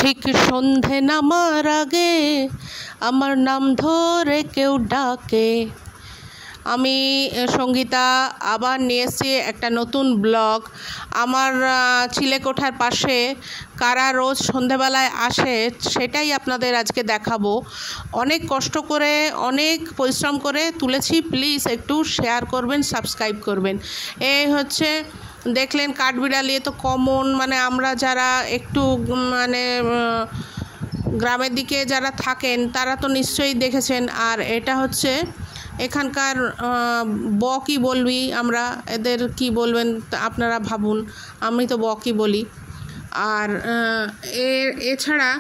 ঠিক সন্ধে নামার আগে আমার নাম ধরে কেউ ডাকে। আমি সঙ্গীতা আবার নিয়ে এসেছি একটা নতুন ব্লগ। আমার চিলেকোঠার পাশে কারা রোজ সন্ধেবেলায় আসে সেটাই আপনাদের আজকে দেখাবো। অনেক কষ্ট করে অনেক পরিশ্রম করে তুলেছি, প্লিজ একটু শেয়ার করবেন, সাবস্ক্রাইব করবেন। এই হচ্ছে দেখলেন কাঠবিড়ালি, তো কমন, মানে আমরা যারা একটু মানে গ্রামের দিকে যারা থাকেন তারা তো নিশ্চয়ই দেখেছেন। আর এটা হচ্ছে এখানকার বকই বলবি আমরা, এদের কি বলবেন আপনারা ভাবুন, আমি তো বকই বলি। আর এছাড়া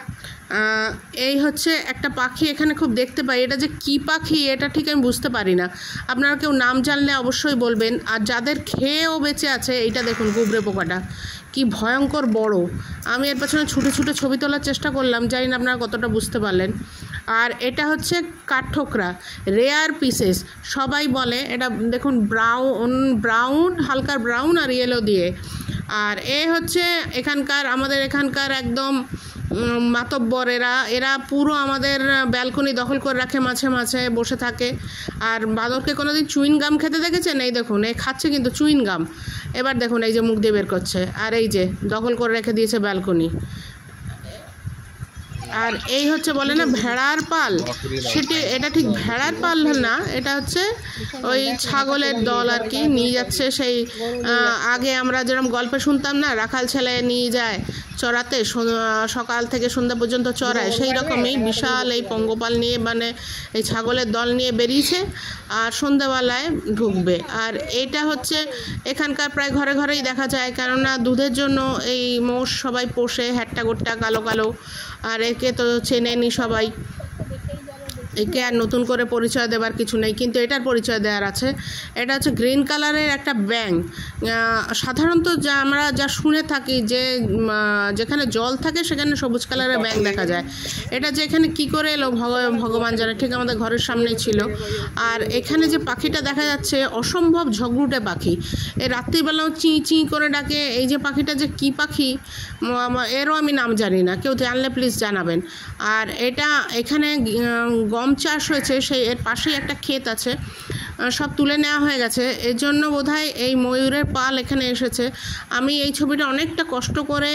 এই হচ্ছে একটা পাখি এখানে খুব দেখতে পাই, এটা যে কি পাখি এটা ঠিক আমি বুঝতে পারি না। আপনারা কেউ নাম জানলে অবশ্যই বলবেন। আর যাদের খেয়েও বেঁচে আছে, এইটা দেখুন গুবরে পোকাটা কি ভয়ঙ্কর বড়। আমি এর পেছনে ছুটে ছুটে ছবি তোলার চেষ্টা করলাম, জানি না আপনারা কতটা বুঝতে পারলেন। আর এটা হচ্ছে কাঠঠোকরা, রেয়ার পিসেস সবাই বলে। এটা দেখুন ব্রাউন হালকা ব্রাউন আর ইয়েলো দিয়ে। আর এ হচ্ছে আমাদের এখানকার একদম মাতব্বর, এরা পুরো আমাদের ব্যালকনি দখল করে রাখে, মাঝে মাঝে বসে থাকে। আর বাঁদরকে কোনোদিন চুইন গাম খেতে দেখেছেন? এই দেখুন এ খাচ্ছে কিন্তু চুইন গাম। এবার দেখুন এই যে মুখ দিয়ে বের করছে, আর এই যে দখল করে রেখে দিয়েছে ব্যালকনি। আর এই হচ্ছে বলে না ভেড়ার পাল, এটা ঠিক ভেড়ার পাল না, এটা হচ্ছে ওই ছাগলের দল আর কি, নিয়ে যাচ্ছে। সেই আগে আমরা যেরকম গল্পে শুনতাম না, রাখাল ছেলে নিয়ে যায় চড়াতে, সকাল থেকে সন্ধ্যা পর্যন্ত চড়ায়, সেই রকমই বিশাল এই পঙ্গপাল নিয়ে, মানে এই ছাগলের দল নিয়ে বেরিয়েছে আর সন্ধ্যাবেলায় ঢুকবে। আর এটা হচ্ছে এখানকার প্রায় ঘরে ঘরেই দেখা যায়, কেননা দুধের জন্য এই মোষ সবাই পোষে, হ্যাট্টা গোট্টা কালো কালো। আর একে তো চেনেনি সবাই, একে আর নতুন করে পরিচয় দেবার কিছু নেই, কিন্তু এটার পরিচয় দেওয়ার আছে। এটা হচ্ছে গ্রিন কালারের একটা ব্যাঙ। সাধারণত আমরা যা শুনে থাকি যে যেখানে জল থাকে সেখানে সবুজ কালারের ব্যাঙ দেখা যায়। এটা যে এখানে কী করে এলো ভগবান জানে, ঠিক আমাদের ঘরের সামনেই ছিল। আর এখানে যে পাখিটা দেখা যাচ্ছে অসম্ভব ঝগড়ুটে পাখি, এই রাত্রিবেলাও চিঁ চিঁ করে ডাকে। এই যে পাখিটা যে কী পাখি এরও আমি নাম জানি না, কেউ জানলে প্লিজ জানাবেন। আর এটা এখানে গম চাষ হয়েছে, সেই এর পাশেই একটা ক্ষেত আছে, সব তুলে নেওয়া হয়ে গেছে, এর জন্য বোধহয় এই ময়ূরের পাল এখানে এসেছে। আমি এই ছবিটা অনেকটা কষ্ট করে,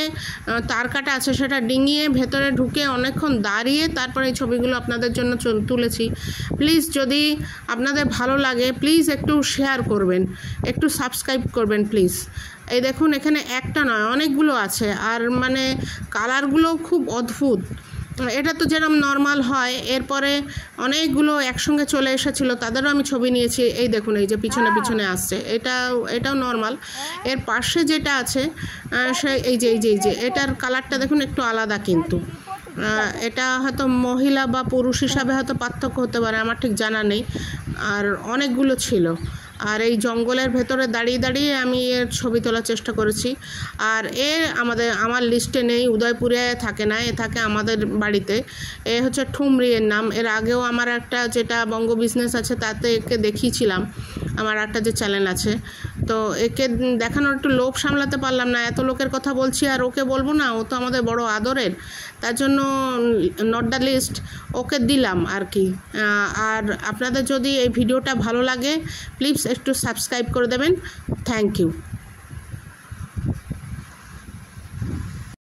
তার কাটা আছে সেটা ডিঙিয়ে ভেতরে ঢুকে অনেকক্ষণ দাঁড়িয়ে তারপরে এই ছবিগুলো আপনাদের জন্য তুলেছি। প্লিজ যদি আপনাদের ভালো লাগে প্লিজ একটু শেয়ার করবেন, একটু সাবস্ক্রাইব করবেন প্লিজ। এই দেখুন এখানে একটা নয় অনেকগুলো আছে, আর মানে কালারগুলো খুব অদ্ভুত। এটা তো যেরকম নর্মাল হয়, এরপরে অনেকগুলো একসঙ্গে চলে এসেছিলো, তাদেরও আমি ছবি নিয়েছি। এই দেখুন এই যে পিছনে পিছনে আসছে, এটাও নর্মাল। এর পাশে যেটা আছে এই যে এটার কালারটা দেখুন একটু আলাদা, কিন্তু এটা হয়তো মহিলা বা পুরুষ হিসাবে হয়তো পার্থক্য হতে পারে, আমার ঠিক জানা নেই। আর অনেকগুলো ছিল। আর এই জঙ্গলের ভেতরে দাঁড়িয়ে দাঁড়িয়ে আমি এর ছবি তোলার চেষ্টা করেছি। আর আমার লিস্টে নেই, উদয়পুরে থাকে না, এ থাকে আমাদের বাড়িতে। এ হচ্ছে ঠুমরি এর নাম। এর আগেও আমার একটা যেটা বঙ্গ বিজনেস আছে তাতে একে দেখিয়েছিলাম, আমার একটা যে চ্যানেল আছে। তো একে দেখানোর একটু লোভ সামলাতে পারলাম না, এত লোকের কথা বলছি আর ওকে বলবো না, ও তো আমাদের বড় আদরের, তার জন্য নট দ্য লিস্ট ওকে দিলাম আর কি। আর আপনাদের যদি এই ভিডিওটা ভালো লাগে প্লিজ একটু সাবস্ক্রাইব করে দেবেন, থ্যাংক ইউ।